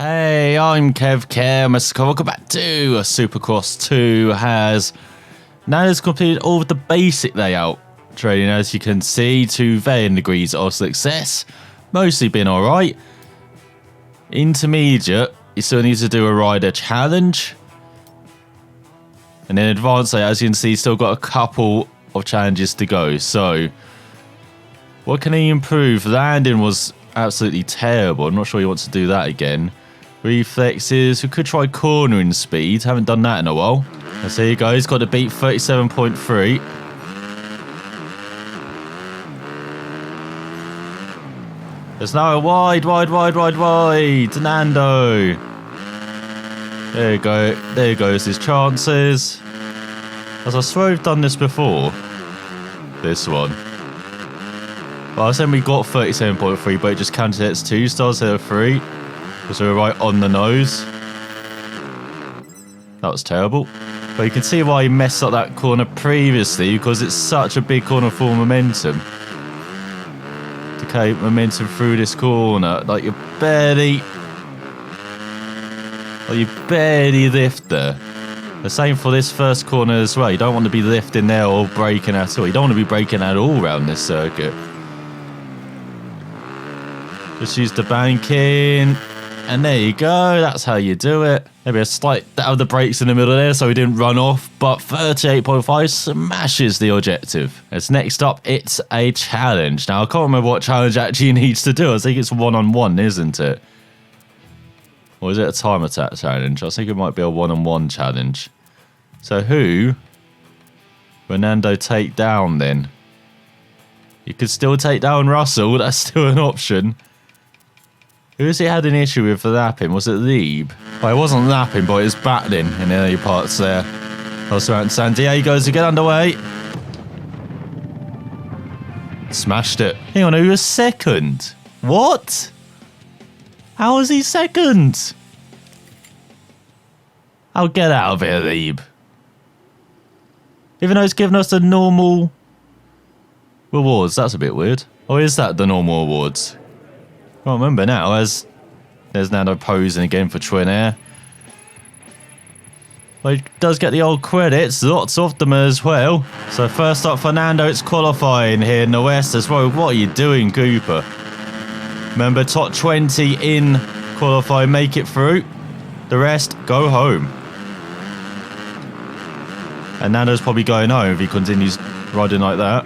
Hey, I'm ElusiveKev. Welcome back to Supercross 2. Nando's completed all of the basic layout training, as you can see, to varying degrees of success. Mostly been alright. Intermediate, you still need to do a rider challenge. And then advanced layout, as you can see, still got a couple of challenges to go. So, what can he improve? Landing was absolutely terrible. I'm not sure he wants to do that again. Reflexes, we could try cornering speed. Haven't done that in a while. Let's see, go. He's got to beat 37.3. There's no wide. Nando. There you go. There goes his chances. As I swear we've done this before. This one. Well, I was saying we got 37.3, but it just counted it as 2 stars instead of 3. Because we were right on the nose. That was terrible. But you can see why he messed up that corner previously, because it's such a big corner for momentum. To carry momentum through this corner, like you barely lift there. The same for this first corner as well. You don't want to be lifting there or braking at all. You don't want to be braking at all around this circuit. Just use the banking. And there you go, that's how you do it. Maybe a slight down the brakes in the middle there so he didn't run off, but 38.5 smashes the objective. As next up, it's a challenge. Now, I can't remember what challenge actually needs to do. I think it's one-on-one, isn't it? Or is it a time attack challenge? I think it might be a one-on-one challenge. So who will Nando take down then? You could still take down Russell, that's still an option. Who has he had an issue with for lapping? Was it Lieb? Well, it wasn't lapping, but it was battling in the early parts there. Also around San Diego's to get underway. Smashed it. Hang on, he was second. What? How was he second? I'll get out of here, Lieb. Even though it's giving us the normal rewards. That's a bit weird. Or is that the normal awards? Can't remember now, as there's Nando posing again for Twin Air. But he does get the old credits, lots of them as well. So first up for Nando, it's qualifying here in the West as well. What are you doing, Cooper? Remember, top 20 in qualifying, make it through. The rest, go home. And Nando's probably going home if he continues riding like that.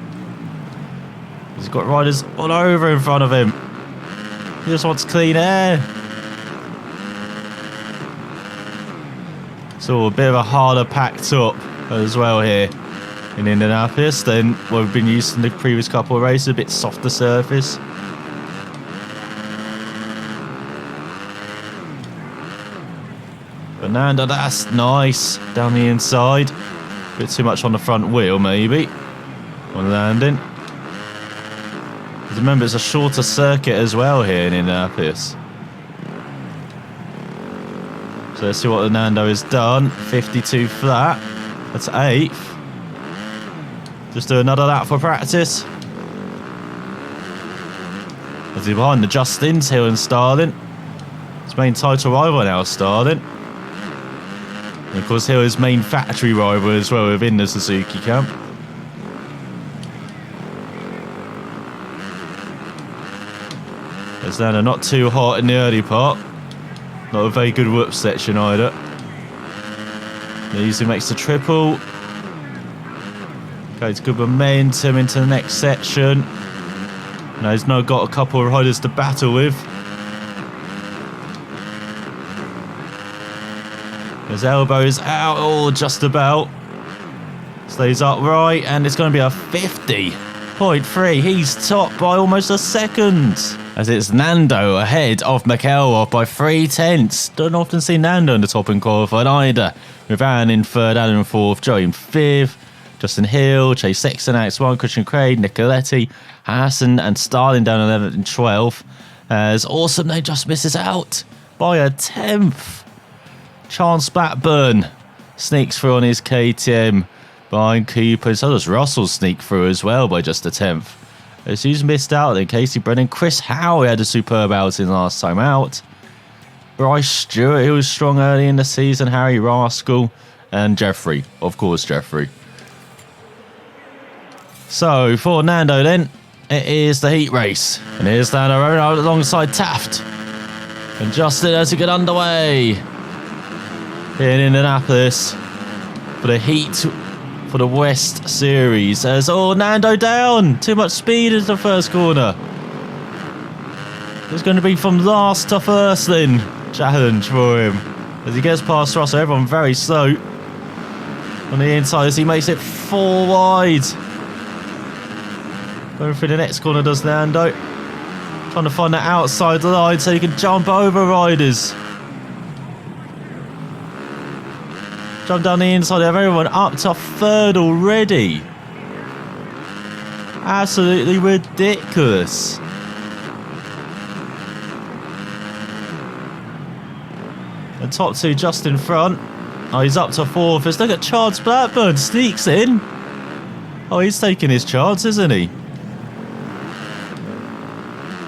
He's got riders all over in front of him. He just wants clean air. So a bit of a harder packed up as well here in Indianapolis than what we've been used to in the previous couple of races. A bit softer surface. But Nando, that's nice. Down the inside. A bit too much on the front wheel maybe. On landing. Remember, it's a shorter circuit as well here in Indianapolis. So let's see what the Nando has done. 52 flat. That's 8th. Just do another lap for practice. As he's behind the Justins, Hill and Starling. His main title rival now, Starling. And of course, Hill is main factory rival as well within the Suzuki camp. It's Nando not too hot in the early part. Not a very good whoop section either. He usually makes the triple. Goes good momentum into the next section. Now he's now got a couple of riders to battle with. His elbows out, oh, just about. Stays upright, and it's going to be a 50.3. He's top by almost a second. As it's Nando ahead of McElroy by 3/10. Don't often see Nando in the top in qualifying either. With Aaron in 3rd, Adam in 4th, Joey in 5th, Justin Hill, Chase Sexton, Alex One, Christian Craig, Nicoletti, Hassan and Starling down 11th and 12th. As Awesome they just misses out by a 10th. Chance Blackburn sneaks through on his KTM behind Cooper. So does Russell sneak through as well by just a 10th. As who's missed out then? Casey Brennan. Chris Howe had a superb outing last time out. Bryce Stewart, who was strong early in the season, Harry Rascal, and Jeffrey. Of course, Jeffrey. So, for Nando then, it is the heat race. And here's Nando alongside Taft. And Justin as we get underway. Here in Indianapolis for the heat for the West Series. As, Nando down. Too much speed into the first corner. It's going to be from last to first then. Challenge for him. As he gets past Russell, everyone very slow. On the inside as he makes it 4 wide. Going through the next corner does Nando. Trying to find that outside line so he can jump over riders. Jump down the inside of everyone up to 3rd already. Absolutely ridiculous. The top 2 just in front. Oh, he's up to 4th. Let's look at Chance Blackburn. Sneaks in. Oh, he's taking his chance, isn't he?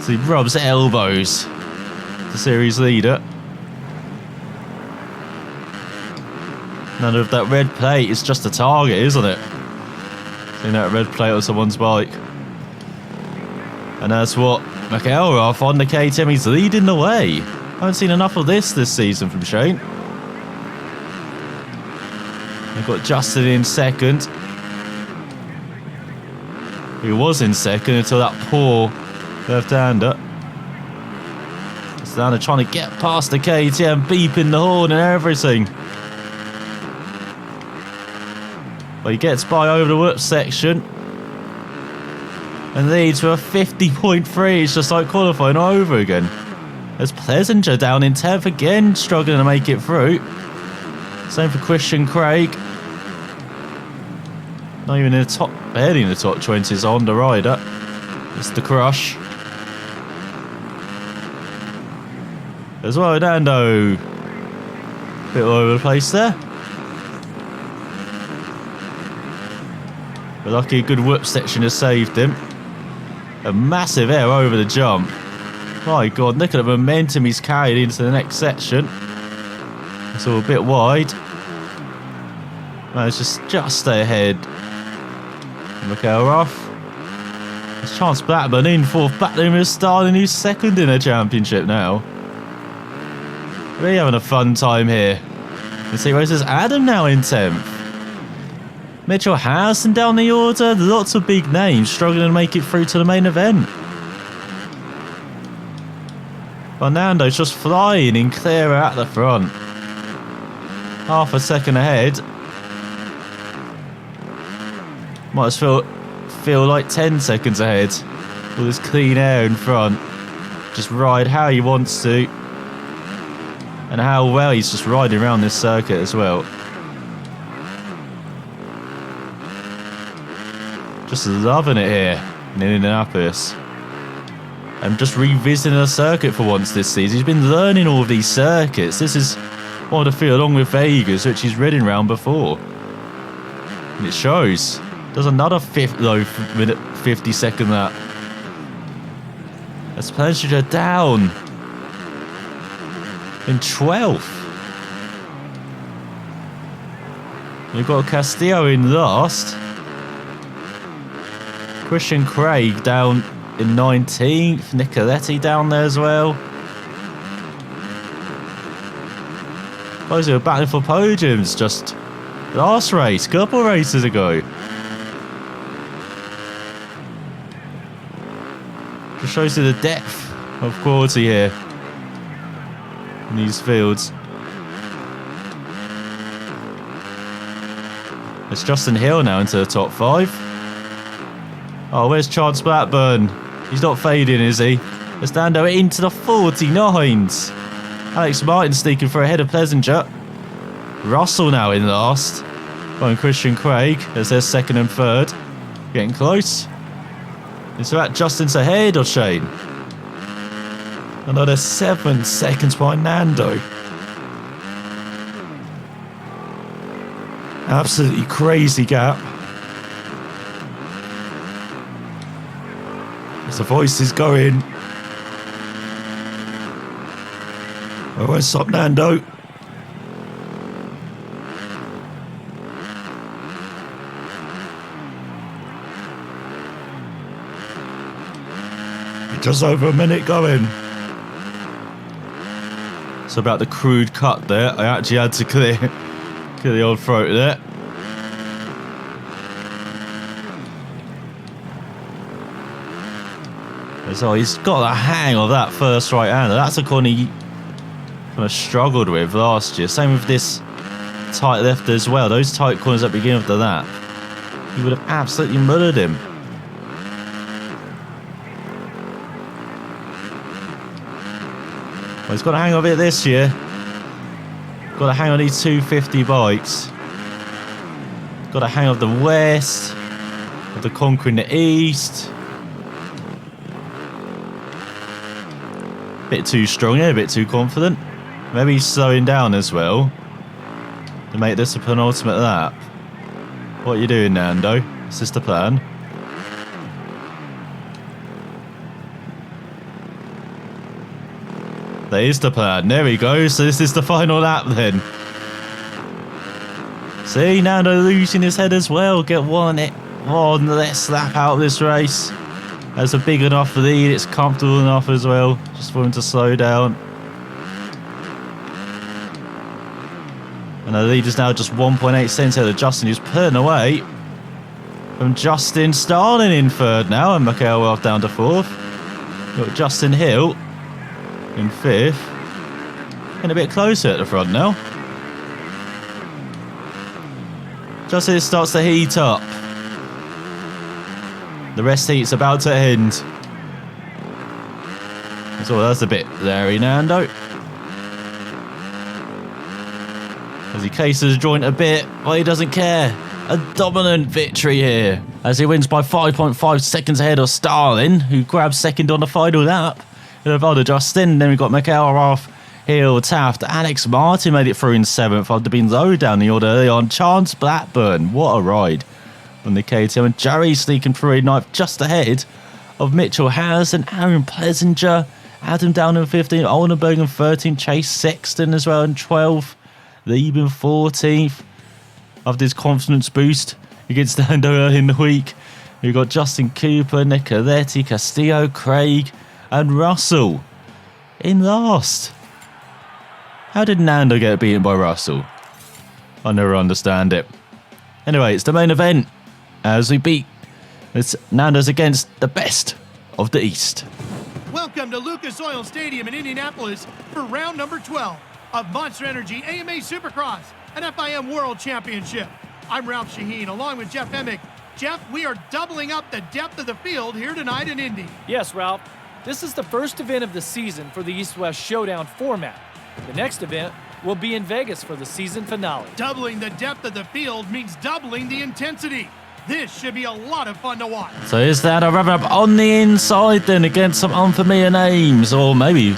So he rubs elbows. The series leader. None of that red plate is just a target, isn't it? Seeing that red plate on someone's bike. And that's what McElrath on the KTM. He's leading the way. I haven't seen enough of this season from Shane. We've got Justin in 2nd. He was in 2nd until that poor left-hander. Nando trying to get past the KTM, beeping the horn and everything. But he gets by over the whoop section and leads with a 50.3. It's just like qualifying over again. There's Plessinger down in 10th again, struggling to make it through. Same for Christian Craig. Not even in the top, barely in the top 20s on the rider. It's the crush. As well, Nando. Bit all over the place there. But lucky a good whoop section has saved him. A massive air over the jump. My God, look at the momentum he's carried into the next section. It's all a bit wide. Managed to just stay ahead. McElrath. There's Chance Blackburn in 4th. Battling with Starling, who's 2nd in a championship now. Really having a fun time here. You see, there's Adam now in 10th. Mitchell Harrison down the order. Lots of big names struggling to make it through to the main event. But Nando's just flying in clear at the front. Half a second ahead. Might as well feel like 10 seconds ahead. All this clean air in front. Just ride how he wants to. And how well he's just riding around this circuit as well. Just loving it here in Indianapolis. I'm just revisiting a circuit for once this season. He's been learning all of these circuits. This is what I feel along with Vegas, which he's ridden around before. And it shows. Does another 50-second lap. That's Plessinger down in 12th. We've got Castillo in last. Christian Craig down in 19th. Nicoletti down there as well. Those who were battling for podiums just last race, couple races ago. Just shows you the depth of quality here in these fields. It's Justin Hill now into the top 5. Oh, where's Chance Blackburn? He's not fading, is he? Let's Nando into the 49s. Alex Martin sneaking for ahead of Plessinger. Russell now in last. Going Christian Craig as their 2nd and 3rd. Getting close. Is that Justin's ahead or Shane? Another 7 seconds behind Nando. Absolutely crazy gap. As the voice is going. Oh, what's up, Nando? Just over a minute going. So about the crude cut there, I actually had to clear the old throat there. So he's got the hang of that first right-hander. That's a corner he kind of struggled with last year. Same with this tight left as well. Those tight corners at the beginning of the lap, he would have absolutely murdered him. Well, he's got a hang of it this year. Got a hang on these 250 bikes. Got a hang of the west, of the conquering the east. Bit too strong here, a bit too confident. Maybe he's slowing down as well to make this a penultimate lap. What are you doing, Nando? Is this the plan? That is the plan. There we go. So this is the final lap then. See, Nando losing his head as well. Get one less lap out of this race. That's a big enough lead. It's comfortable enough as well. Just for him to slow down. And the lead is now just 1.8 seconds ahead of Justin, who's pulling away from Justin Starling in third now. And Michael Welf down to fourth. Got Justin Hill in fifth. Getting a bit closer at the front now. Just as it starts to heat up. The rest heat's about to end. So that's a bit there, Nando. As he cases his joint a bit, well, he doesn't care. A dominant victory here. As he wins by 5.5 seconds ahead of Starling, who grabs second on the final lap. After Justin, then we've got McElrath, Hill, Taft, Alex Martin made it through in seventh after being low down the order early on. Chance Blackburn, what a ride from the KTM, and Jerry sneaking through in ninth just ahead of Mitchell Harrison, Aaron Plessinger, Adam down in 15, Oldenburg in 13, Chase Sexton as well in 12th, Lieben 14th after his confidence boost against Nando early in the week. We've got Justin Cooper, Nicoletti, Castillo, Craig and Russell in last. How did Nando get beaten by Russell? I never understand it. Anyway, it's the main event as we beat Nando's against the best of the East. Welcome to Lucas Oil Stadium in Indianapolis for round number 12 of Monster Energy AMA Supercross and FIM World Championship. I'm Ralph Shaheen along with Jeff Emick. Jeff, we are doubling up the depth of the field here tonight in Indy. Yes, Ralph. This is the first event of the season for the East-West Showdown format. The next event will be in Vegas for the season finale. Doubling the depth of the field means doubling the intensity. This should be a lot of fun to watch. So is that a rev-up on the inside then against some unfamiliar names, or maybe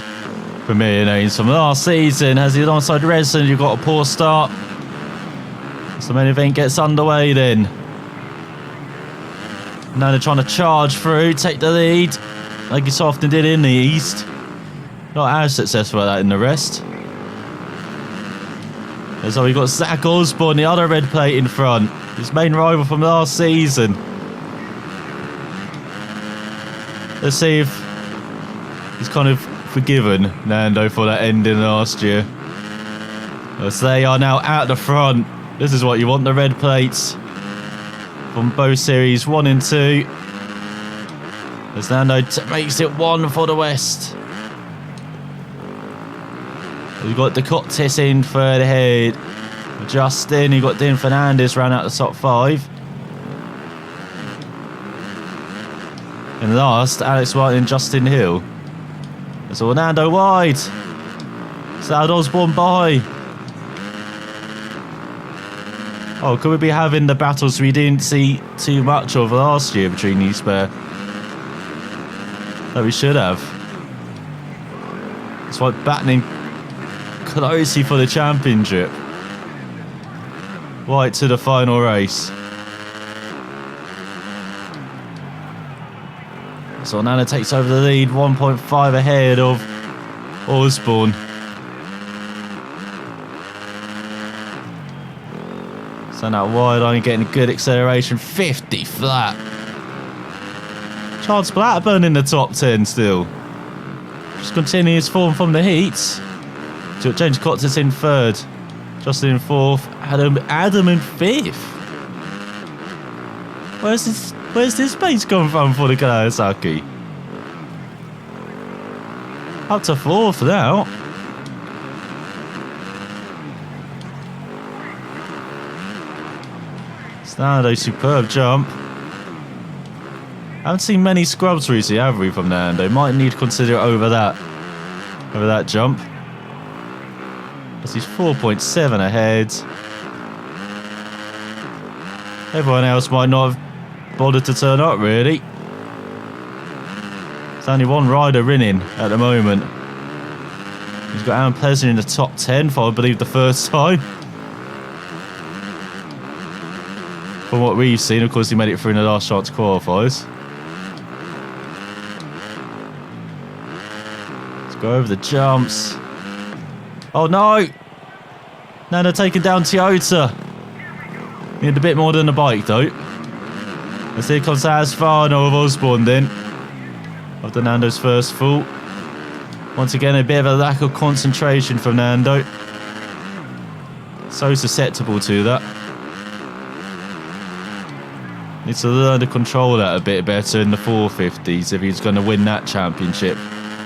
familiar names from last season? As the alongside Redson, you've got a poor start. So the main event gets underway then. Now they're trying to charge through, take the lead, like he so often did in the East. Not as successful at that in the rest. And so we've got Zach Osborne, the other red plate in front. His main rival from last season. Let's see if he's kind of forgiven Nando for that ending last year. As they are now at the front. This is what you want, the red plates from both series 1 and 2. As Nando makes it 1 for the West. We've got Decotis in third ahead. Justin, you've got Dean Fernandez round out the top 5. And last, Alex White and Justin Hill. That's all Nando wide. Sad Osborne by. Oh, could we be having the battles we didn't see too much of last year between these pair? That we should have. It's like battling closely for the championship. Right to the final race. So Nando takes over the lead, 1.5 ahead of Osborne. Send out wide line, getting good acceleration. 50 flat. Charles Blackburn in the top 10 still. Just continuing his form from the heats. James Cottis in third. Justin in fourth. Adam in fifth. Where's this pace come from for the Kawasaki? Up to fourth now. Nando, superb jump. Haven't seen many scrubs recently, have we, from Nando? Might need to consider it over that jump. As he's 4.7 ahead. Everyone else might not have bothered to turn up, really. There's only one rider winning at the moment. He's got Aaron Pleasant in the top 10 for, I believe, the first time. From what we've seen, of course, he made it through in the last chance qualifiers. Let's go over the jumps. Oh no! Nando taking down Toyota. Need a bit more than a bike though. As here comes Asfano of Osborne then. After Nando's first fault. Once again, a bit of a lack of concentration from Nando. So susceptible to that. Needs to learn to control that a bit better in the 450s if he's going to win that championship.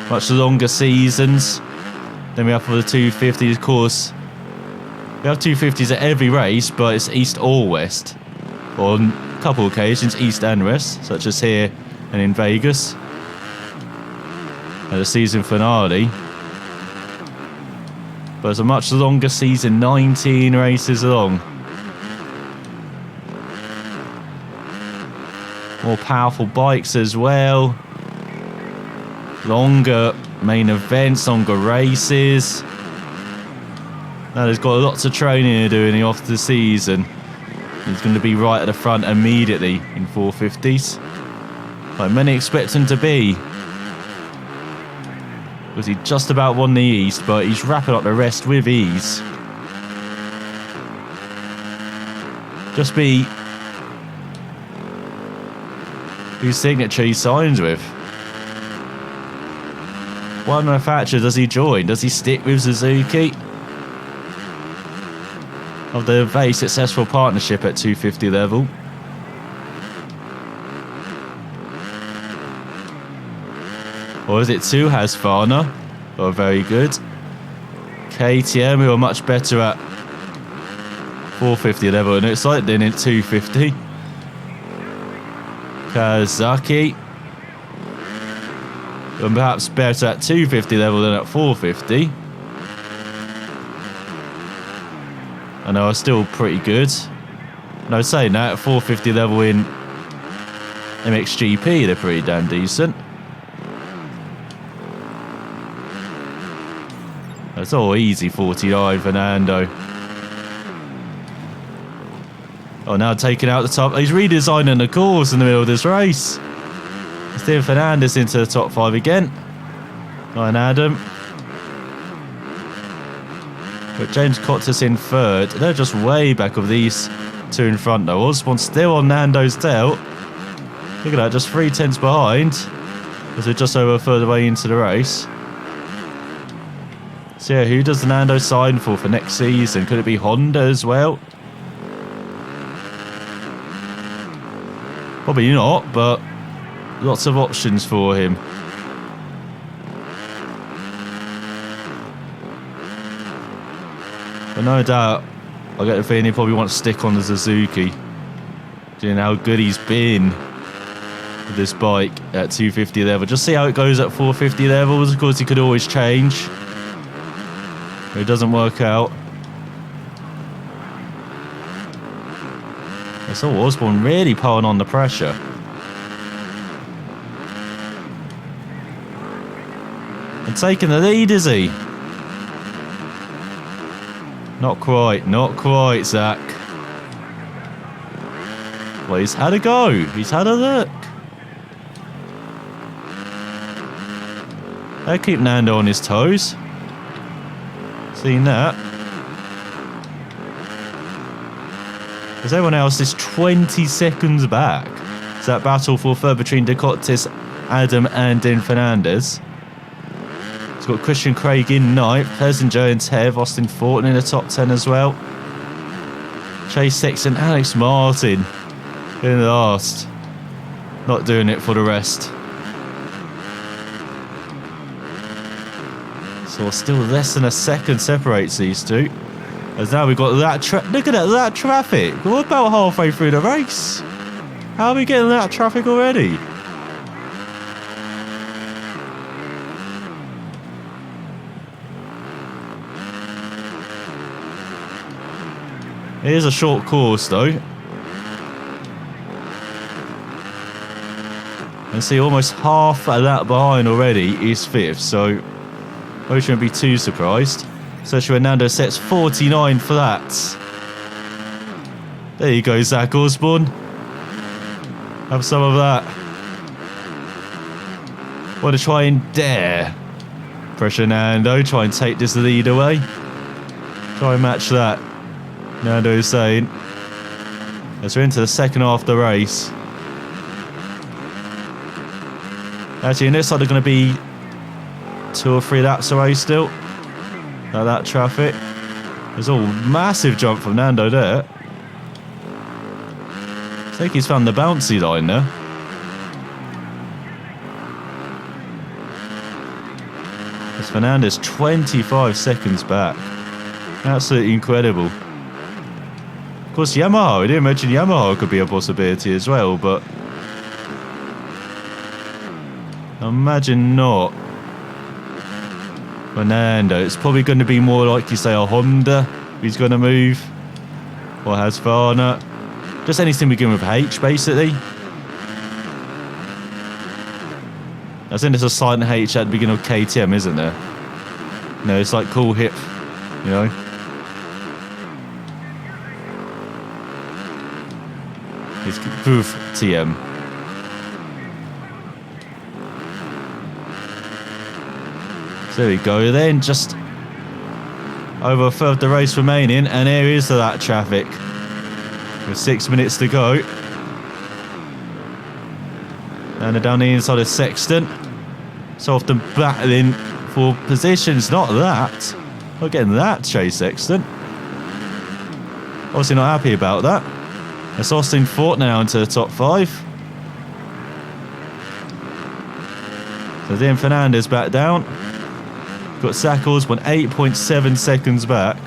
Much longer seasons than we have for the 250s, of course. We have 250s at every race, but it's East or West. On a couple of occasions, East and West, such as here and in Vegas. At the season finale. But it's a much longer season, 19 races long. More powerful bikes as well. Longer main events, longer races. Now he's got lots of training to do in the off the season. He's going to be right at the front immediately in 450s. Like many expect him to be. Because he just about won the East, but he's wrapping up the rest with ease. Just be whose signature he signs with. What manufacturer does he join? Does he stick with Suzuki? Of the very successful partnership at 250 level. Or is it two Husqvarna? Oh, very good. KTM, who are much better at 450 level, and it's like then in 250. Kawasaki, and perhaps better at 250 level than at 450. And they are still pretty good. No, saying that, at 450 level in MXGP, they're pretty damn decent. That's all easy 49 for Nando. Oh, now taking out the top. He's redesigning the course in the middle of this race. Steven Fernandez into the top 5 again. And Adam. But James Cottis in third. They're just way back of these two in front though. Osborne still on Nando's tail. Look at that, just 3/10 behind. As we're just over a third way into the race. So yeah, who does Nando sign for next season? Could it be Honda as well? Probably not, but lots of options for him. But no doubt, I get the feeling he probably wants to stick on the Suzuki. Seeing how good he's been with this bike at 250 level. Just see how it goes at 450 levels. Of course, he could always change. If it doesn't work out. I saw Osborne really pulling on the pressure. And taking the lead, is he? Not quite, Zach. Well, he's had a go. He's had a look. They keep Nando on his toes. Seen that. As everyone else is 20 seconds back. It's that battle for third between Decotis, Adam and Dean Fernandez. It's got Christian Craig in ninth, Pleasinger and Tev, Austin Thornton in the top 10 as well. Chase Sexton, Alex Martin in the last. Not doing it for the rest. So still less than a second separates these two. As now we've got that look at that traffic. We're about halfway through the race. How are we getting that traffic already? It is a short course though. And see, almost half of that behind already is fifth, so I shouldn't be too surprised. Especially when Nando sets 49 flat. There you go, Zach Osborne. Have some of that. Want to try and dare pressure Nando, try and take this lead away. Try and match that. Nando is saying. As we're into the second half of the race. Actually, it looks like they're going to be 2 or 3 laps away still. Like that traffic. There's a massive jump from Nando there. I think he's found the bouncy line there. As Fernandez 25 seconds back. Absolutely incredible. Of course, Yamaha. I didn't mention Yamaha could be a possibility as well, but imagine not. Nando, it's probably going to be more like you say a Honda he's going to move, or Husqvarna, just anything begin with H basically. I think there's a silent H at the beginning of KTM, isn't there? No, it's like cool hip, you know. It's Booth TM. So there we go then, just over a third of the race remaining, and here is that traffic with 6 minutes to go. And they're down the inside of Sexton, so often battling for positions. Not that, not getting that, Chase Sexton. Obviously not happy about that. It's Austin Thornton now into the top 5. So then Fernandez back down. Got Zach Osborne 8.7 seconds back.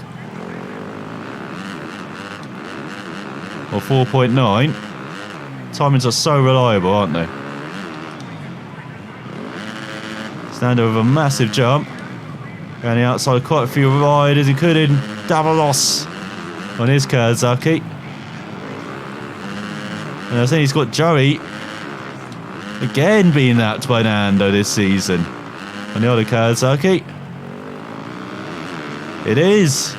Or 4.9. Timings are so reliable, aren't they? Nando with a massive jump. Around the outside, quite a few riders, including Davalos on his Kawasaki. And I think he's got Joey again being lapped by Nando this season on the other Kawasaki. It is.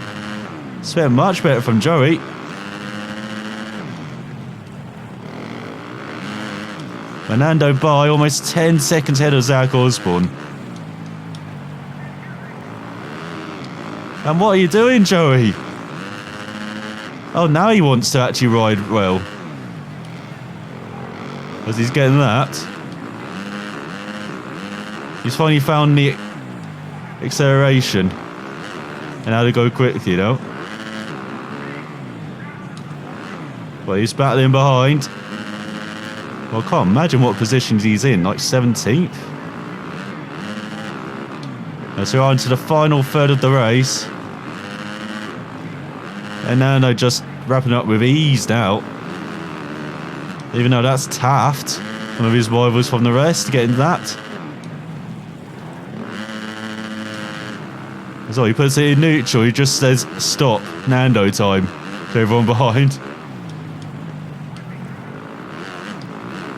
It's been much better from Joey. Nando by almost 10 seconds ahead of Zach Osborne. And what are you doing, Joey? Oh, now he wants to actually ride well. As he's getting that. He's finally found the acceleration. And how to go quick, you know. Well, he's battling behind. Well, I can't imagine what positions he's in, like 17th. And so we're on to the final third of the race. And Nando just wrapping up with ease now. Even though that's Taft, one of his rivals from the rest, getting that. So he puts it in neutral, he just says, stop, Nando time, to everyone behind.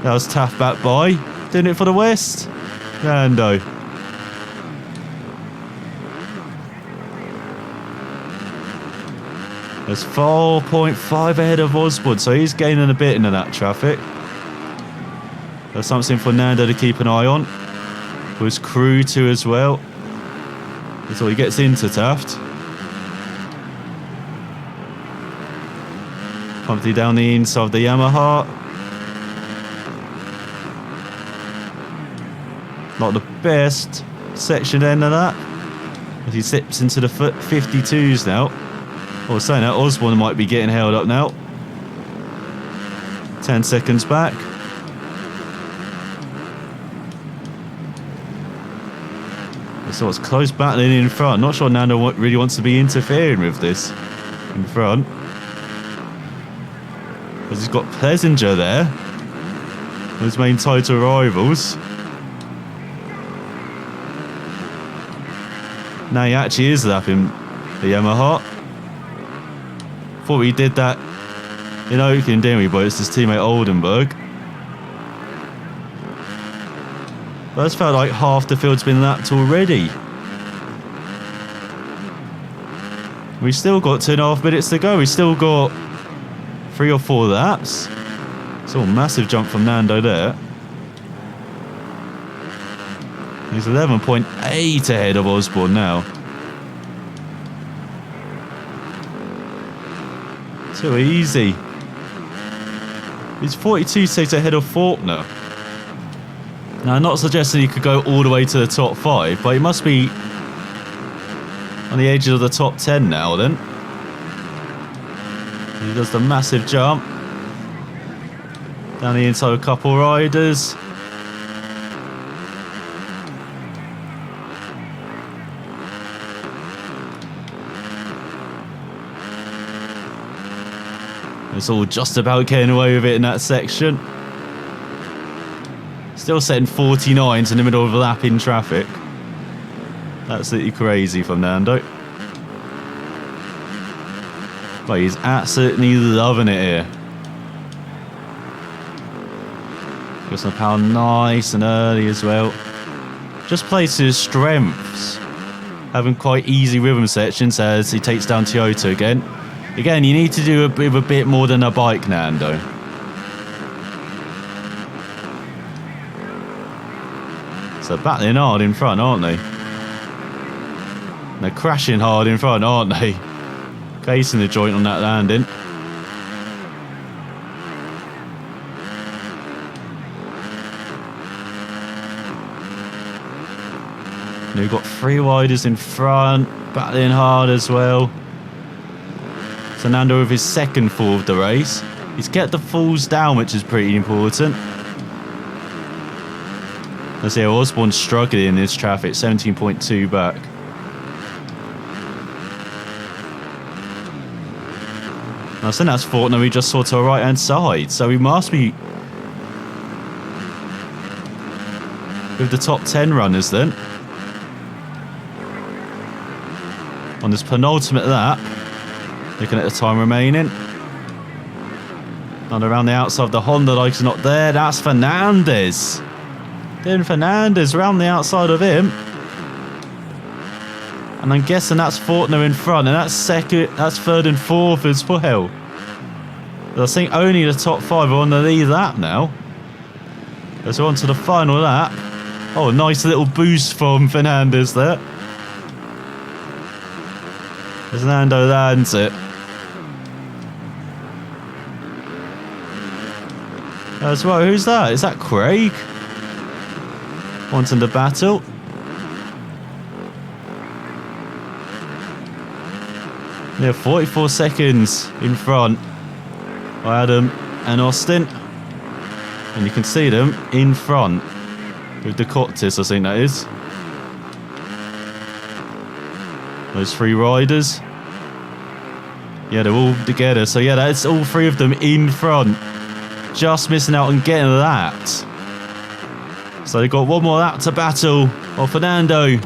That was Taft back by, doing it for the West. Nando. There's 4.5 ahead of Osborne, so he's gaining a bit into that traffic. That's something for Nando to keep an eye on. For his crew too as well. So he gets into Taft. Comfy down the inside of the Yamaha. Not the best section end of that. As he slips into the 52s now. Or saying that, Osborne might be getting held up now. 10 seconds back. So it's close battling in front. Not sure Nando really wants to be interfering with this in front. Because he's got Plessinger there. His main title rivals. Now he actually is lapping the Yamaha. Thought we did that in Oakland, didn't we? But it's his teammate Oldenburg. But it's felt like half the field's been lapped already. We've still got 2.5 minutes to go. We've still got 3 or 4 laps. It's all a massive jump from Nando there. He's 11.8 ahead of Osborne now. Too easy. He's 42 seconds ahead of Faulkner. Now, I'm not suggesting he could go all the way to the top 5, but he must be on the edge of the top 10 now then. He does the massive jump. Down the inside of a couple riders. It's all just about getting away with it in that section. Still setting 49s in the middle of lapping traffic. Absolutely crazy from Nando. But he's absolutely loving it here. Got some power nice and early as well. Just plays to his strengths. Having quite easy rhythm sections as he takes down Toyota again. Again, you need to do a bit more than a bike, Nando. So battling hard in front, aren't they? They're crashing hard in front, aren't they? Casing the joint on that landing. And we've got 3 riders in front, battling hard as well. So Nando with his second fall of the race. He's kept the falls down, which is pretty important. Let's see, Osborne's struggling in this traffic, 17.2 back. I think that's Faulkner we just saw to our right hand side, so we must be with the top 10 runners then. On this penultimate lap, looking at the time remaining. And around the outside of the Honda, like it's not there. That's Fernandez. Then Fernandez around the outside of him. And I'm guessing that's Faulkner in front. And that's second, that's third and fourth as well. But I think only the top 5 are on the lead lap now. As we're on to the final lap. Oh, nice little boost from Fernandez there. As Nando lands it. As well, who's that? Is that Craig? Wanting the battle. Yeah, 44 seconds in front by Adam and Austin. And you can see them in front with the Coctis, I think that is. Those 3 riders. Yeah, they're all together. So yeah, that's all 3 of them in front. Just missing out on getting lapped. So they've got 1 more lap to battle. Well, Fernando,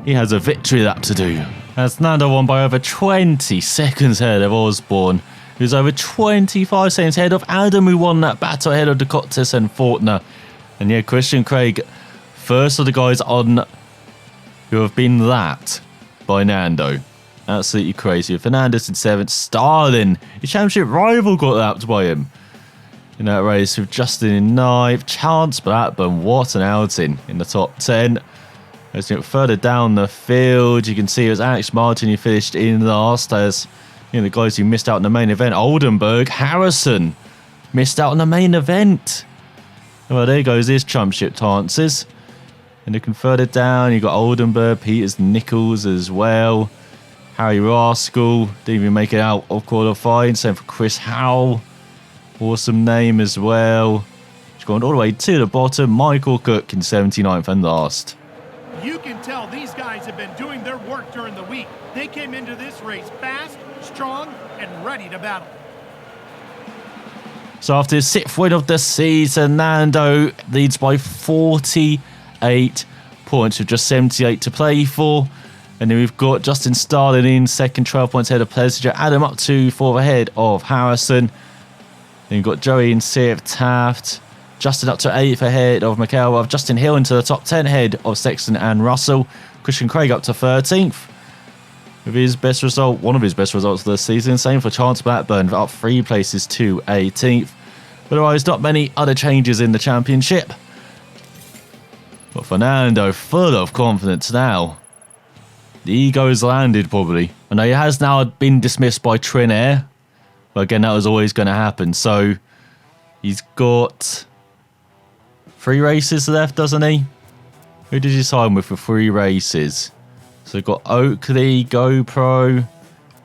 he has a victory lap to do. As Nando won by over 20 seconds ahead of Osborne, who's over 25 seconds ahead of Adam, who won that battle ahead of Ducotis and Faulkner. And yeah, Christian Craig, first of the guys on who have been lapped by Nando. Absolutely crazy. Fernandez in 7th. Starlin, his championship rival, got lapped by him in that race with Justin in 9th. Chance Blackburn, what an outing in the top 10. As you look further down the field, you can see it was Alex Martin who finished in last as You know, the guys who missed out on the main event. Oldenburg, Harrison missed out on the main event. Well, there goes his championship chances. And looking further down, you've got Oldenburg, Peters, Nichols as well. Harry Rascal didn't even make it out of qualifying. Same for Chris Howell. Awesome name as well. He's gone all the way to the bottom. Michael Cook in 79th and last. You can tell these guys have been doing their work during the week. They came into this race fast, strong, and ready to battle. So after his 6th win of the season, Nando leads by 48 points with just 78 to play for. And then we've got Justin Starlin in second, 12 points ahead of Pleasure. Adam up to 4th ahead of Harrison. Then you've got Joey in 6th, Taft. Justin up to 8th ahead of McElrath. Justin Hill into the top 10 ahead of Sexton and Russell. Christian Craig up to 13th. With his best result, one of his best results of the season. Same for Chance Blackburn, up 3 places to 18th. But otherwise, not many other changes in the championship. But Fernando, full of confidence now. The ego's landed, probably. I know he has now been dismissed by Trinair. But again, that was always going to happen. So, he's got 3 races left, doesn't he? Who did he sign with for 3 races? So, we've got Oakley, GoPro.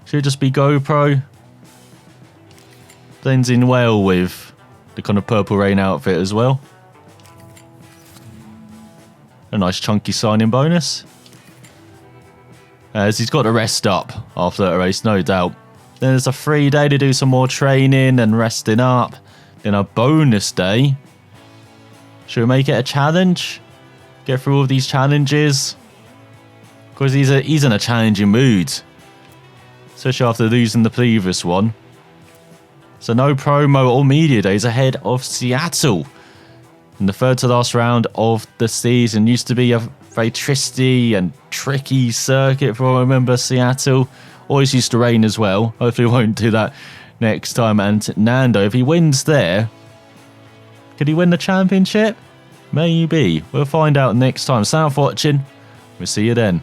Should it just be GoPro? Blends in well with the kind of Purple Rain outfit as well. A nice chunky signing bonus. As he's got to rest up after that race, no doubt. Then there's a free day to do some more training and resting up. Then a bonus day. Should we make it a challenge? Get through all these challenges? Because he's in a challenging mood. Especially after losing the previous one. So no promo or media days ahead of Seattle. In the third to last round of the season. Used to be a very twisty and tricky circuit, if I remember, Seattle. Always used to rain as well. Hopefully we won't do that next time. And Nando, if he wins there, could he win the championship? Maybe. We'll find out next time. Thanks for watching. We'll see you then.